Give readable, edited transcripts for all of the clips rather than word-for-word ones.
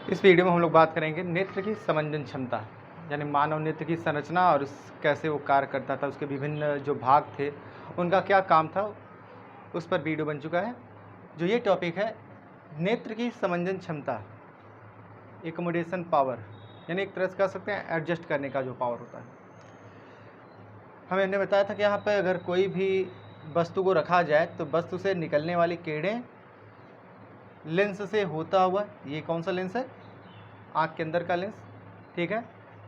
इस वीडियो में हम लोग बात करेंगे नेत्र की समंजन क्षमता, यानी मानव नेत्र की संरचना और कैसे वो कार्य करता था, उसके विभिन्न जो भाग थे उनका क्या काम था, उस पर वीडियो बन चुका है। जो ये टॉपिक है नेत्र की समंजन क्षमता, एकोमोडेशन पावर, यानी एक तरह से कह सकते हैं एडजस्ट करने का जो पावर होता है। हमने बताया था कि यहाँ पर अगर कोई भी वस्तु को रखा जाए तो वस्तु से निकलने वाली किरणें लेंस से होता हुआ, ये कौन सा लेंस है, आँख के अंदर का लेंस, ठीक है,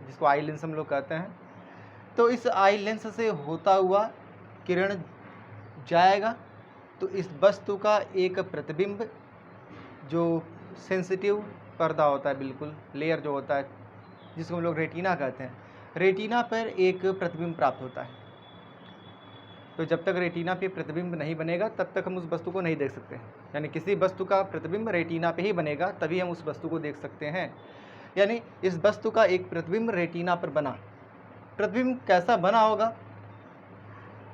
जिसको आई लेंस हम लोग कहते हैं। तो इस आई लेंस से होता हुआ किरण जाएगा तो इस वस्तु का एक प्रतिबिंब, जो सेंसिटिव पर्दा होता है, बिल्कुल लेयर जो होता है, जिसको हम लोग रेटिना कहते हैं, रेटिना पर एक प्रतिबिंब प्राप्त होता है। तो जब तक रेटिना पे प्रतिबिंब नहीं बनेगा तब तक हम उस वस्तु को नहीं देख सकते हैं। यानी किसी वस्तु का प्रतिबिंब रेटिना पे ही बनेगा तभी हम उस वस्तु को देख सकते हैं। यानी इस वस्तु का एक प्रतिबिंब रेटिना पर बना। प्रतिबिंब कैसा बना होगा,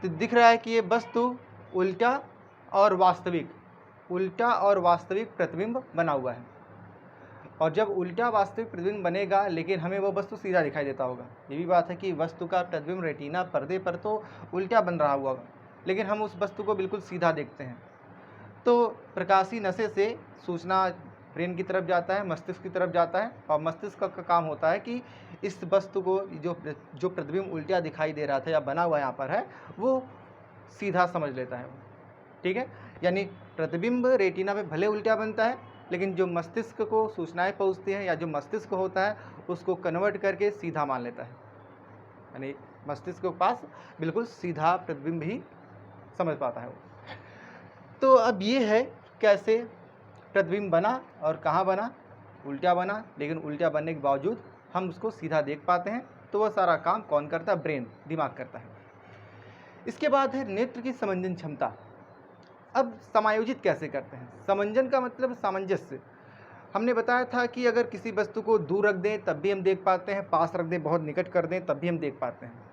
तो दिख रहा है कि ये वस्तु उल्टा और वास्तविक प्रतिबिंब बना हुआ है। और जब उल्टा वास्तविक प्रतिबिंब बनेगा लेकिन हमें वो वस्तु सीधा दिखाई देता होगा। ये भी बात है कि वस्तु का प्रतिबिंब रेटिना पर्दे पर तो उल्टा बन रहा हुआ, लेकिन हम उस वस्तु को बिल्कुल सीधा देखते हैं। तो प्रकाशीय नशे से सूचना ब्रेन की तरफ जाता है, मस्तिष्क की तरफ जाता है, और मस्तिष्क का काम होता है कि इस वस्तु को जो प्रतिबिंब उल्टा दिखाई दे रहा था या बना हुआ यहाँ पर है, वो सीधा समझ लेता है। ठीक है, यानी प्रतिबिंब रेटिना पे भले उल्टा बनता है, लेकिन जो मस्तिष्क को सूचनाएं पहुंचती हैं या जो मस्तिष्क होता है उसको कन्वर्ट करके सीधा मान लेता है। यानी मस्तिष्क के पास बिल्कुल सीधा प्रतिबिंब ही समझ पाता है वो। तो अब ये है कैसे प्रतिबिंब बना और कहाँ बना, उल्टा बना, लेकिन उल्टा बनने के बावजूद हम उसको सीधा देख पाते हैं। तो वह सारा काम कौन करता है, ब्रेन, दिमाग करता है। इसके बाद है नेत्र की समंजन क्षमता। अब समायोजित कैसे करते हैं, समंजन का मतलब सामंजस्य। हमने बताया था कि अगर किसी वस्तु को दूर रख दें तब भी हम देख पाते हैं, पास रख दें, बहुत निकट कर दें तब भी हम देख पाते हैं।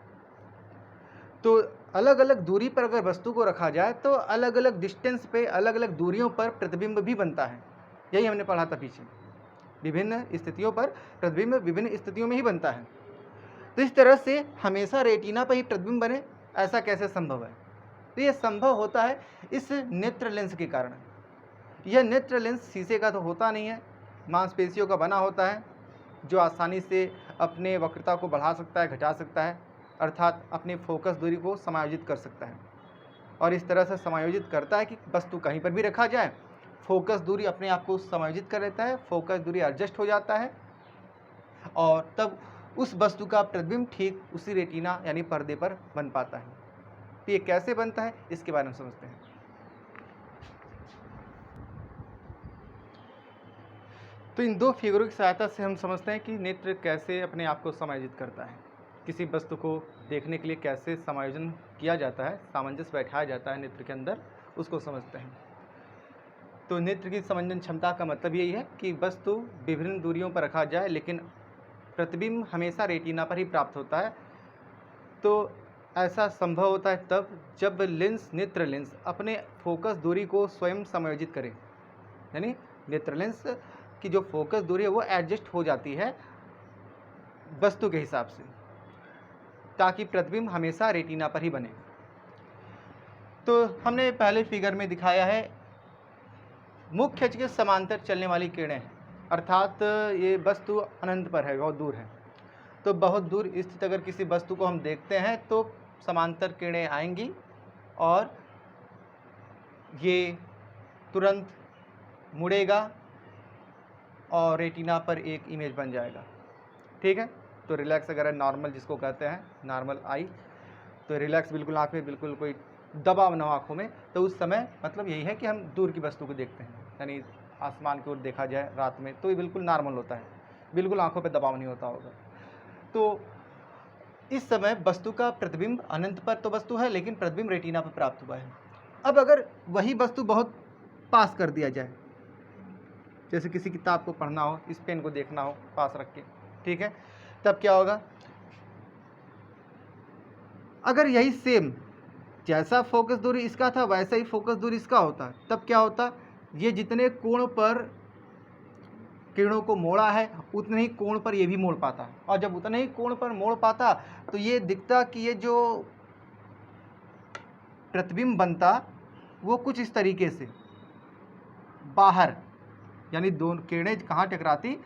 तो अलग अलग दूरी पर अगर वस्तु को रखा जाए तो अलग अलग डिस्टेंस पे, अलग अलग दूरियों पर प्रतिबिंब भी बनता है। यही हमने पढ़ा था पीछे, विभिन्न स्थितियों पर प्रतिबिंब विभिन्न स्थितियों में ही बनता है। तो इस तरह से हमेशा रेटिना पर ही प्रतिबिंब बने, ऐसा कैसे संभव है? तो यह संभव होता है इस नेत्र लेंस के कारण। यह नेत्र लेंस शीशे का तो होता नहीं है, मांसपेशियों का बना होता है, जो आसानी से अपने वक्रता को बढ़ा सकता है, घटा सकता है, अर्थात अपनी फोकस दूरी को समायोजित कर सकता है। और इस तरह से समायोजित करता है कि वस्तु कहीं पर भी रखा जाए, फोकस दूरी अपने आप को समायोजित कर लेता है, फोकस दूरी एडजस्ट हो जाता है, और तब उस वस्तु का प्रतिबिंब ठीक उसी रेटिना यानी पर्दे पर बन पाता है। तो ये कैसे बनता है, इसके बारे में समझते हैं। तो इन दो फिगरों की सहायता से हम समझते हैं कि नेत्र कैसे अपने आप को समायोजित करता है। किसी वस्तु को देखने के लिए कैसे समायोजन किया जाता है, सामंजस्य बैठाया जाता है नेत्र के अंदर, उसको समझते हैं। तो नेत्र की समंजन क्षमता का मतलब यही है कि वस्तु विभिन्न दूरियों पर रखा जाए लेकिन प्रतिबिंब हमेशा रेटिना पर ही प्राप्त होता है। तो ऐसा संभव होता है तब जब लेंस, नेत्र लेंस, अपने फोकस दूरी को स्वयं समायोजित करे। यानी नेत्र लेंस की जो फोकस दूरी है वो एडजस्ट हो जाती है वस्तु के हिसाब से, ताकि प्रतिबिंब हमेशा रेटिना पर ही बने। तो हमने पहले फिगर में दिखाया है मुख्य अक्ष के समांतर चलने वाली किरणें, अर्थात ये वस्तु अनंत पर है, बहुत दूर है। तो बहुत दूर स्थित अगर किसी वस्तु को हम देखते हैं तो समांतर किरणें आएंगी और ये तुरंत मुड़ेगा और रेटिना पर एक इमेज बन जाएगा। ठीक है, तो रिलैक्स अगर है, नॉर्मल जिसको कहते हैं, नॉर्मल आई, तो रिलैक्स बिल्कुल आँख में, बिल्कुल कोई दबाव न हो आँखों में, तो उस समय मतलब यही है कि हम दूर की वस्तु को देखते हैं। यानी आसमान की ओर देखा जाए रात में तो ये बिल्कुल नॉर्मल होता है, बिल्कुल आँखों पे दबाव नहीं होता होगा। तो इस समय वस्तु का प्रतिबिंब अनंत पर तो वस्तु है, लेकिन प्रतिबिंब रेटिना पर प्राप्त हुआ है। अब अगर वही वस्तु बहुत पास कर दिया जाए, जैसे किसी किताब को पढ़ना हो, इस पेन को देखना हो पास रख के, ठीक है, तब क्या होगा, अगर यही सेम जैसा फोकस दूरी इसका था वैसा ही फोकस दूरी इसका होता, तब क्या होता, ये जितने कोण पर किरणों को मोड़ा है उतने ही कोण पर ये भी मोड़ पाता, और जब उतने ही कोण पर मोड़ पाता तो ये दिखता कि ये जो प्रतिबिंब बनता वो कुछ इस तरीके से बाहर, यानी दोनों किरणें कहाँ टकराती,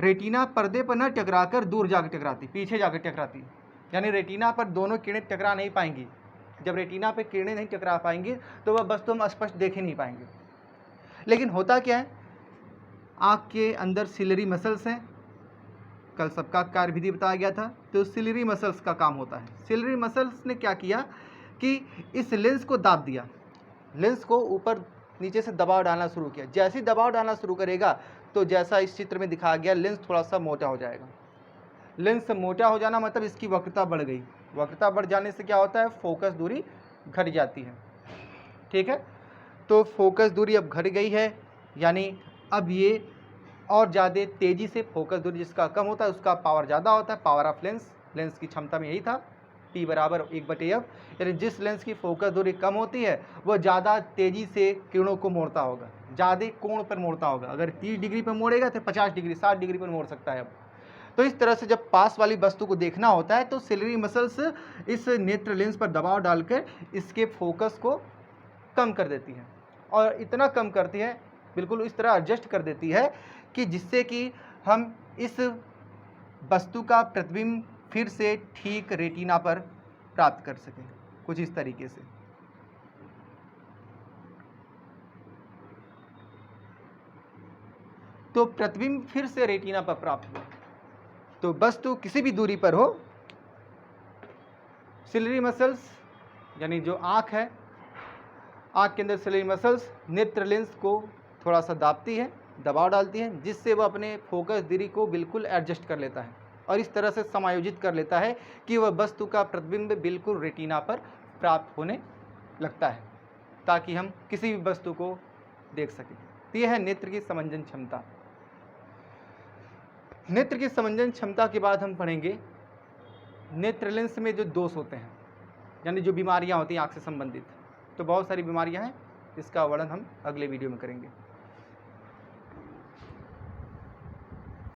रेटिना पर्दे पर न टकराकर दूर जाकर टकराती, पीछे जाकर टकराती, यानी रेटिना पर दोनों किरणें टकरा नहीं पाएंगी। जब रेटिना पे किरणें नहीं टकरा पाएंगी तो वह वस्तु हम स्पष्ट देख ही नहीं पाएंगे। लेकिन होता क्या है, आँख के अंदर सिलरी मसल्स हैं, कल सबका कार्य विधि बताया गया था, तो सिलरी मसल्स का काम होता है। सिलरी मसल्स ने क्या किया कि इस लेंस को दाब दिया, लेंस को ऊपर नीचे से दबाव डालना शुरू किया। जैसे ही दबाव डालना शुरू करेगा तो जैसा इस चित्र में दिखाया गया, लेंस थोड़ा सा मोटा हो जाएगा। लेंस मोटा हो जाना मतलब इसकी वक्रता बढ़ गई। वक्रता बढ़ जाने से क्या होता है, फोकस दूरी घट जाती है। ठीक है, तो फोकस दूरी अब घट गई है, यानी अब ये और ज़्यादा तेज़ी से, फोकस दूरी जिसका कम होता है उसका पावर ज़्यादा होता है, पावर ऑफ लेंस, लेंस की क्षमता में यही था P बराबर 1/f, यानी जिस लेंस की फोकस दूरी कम होती है वह ज़्यादा तेज़ी से किरणों को मोड़ता होगा, ज़्यादा कोण पर मोड़ता होगा। अगर 30 डिग्री पर मोड़ेगा तो 50 डिग्री 60 डिग्री पर मोड़ सकता है। अब तो इस तरह से जब पास वाली वस्तु को देखना होता है तो सिलरी मसल्स इस नेत्र लेंस पर दबाव डालकर इसके फोकस को कम कर देती है, और इतना कम करती है, बिल्कुल इस तरह एडजस्ट कर देती है कि जिससे कि हम इस वस्तु का प्रतिबिंब फिर से ठीक रेटिना पर प्राप्त कर सकें, कुछ इस तरीके से। तो प्रतिबिंब फिर से रेटिना पर प्राप्त हुआ, तो वस्तु किसी भी दूरी पर हो, सिलरी मसल्स यानी जो आँख है, आँख के अंदर सिलरी मसल्स नेत्र लेंस को थोड़ा सा दाबती है, दबाव डालती है, जिससे वह अपने फोकस दूरी को बिल्कुल एडजस्ट कर लेता है और इस तरह से समायोजित कर लेता है कि वह वस्तु का प्रतिबिंब बिल्कुल रेटिना पर प्राप्त होने लगता है, ताकि हम किसी भी वस्तु को देख सकें। तो यह है नेत्र की समंजन क्षमता। नेत्र की समंजन क्षमता के बाद हम पढ़ेंगे नेत्र लेंस में जो दोष होते हैं, यानी जो बीमारियां होती हैं आँख से संबंधित। तो बहुत सारी बीमारियां हैं, इसका वर्णन हम अगले वीडियो में करेंगे।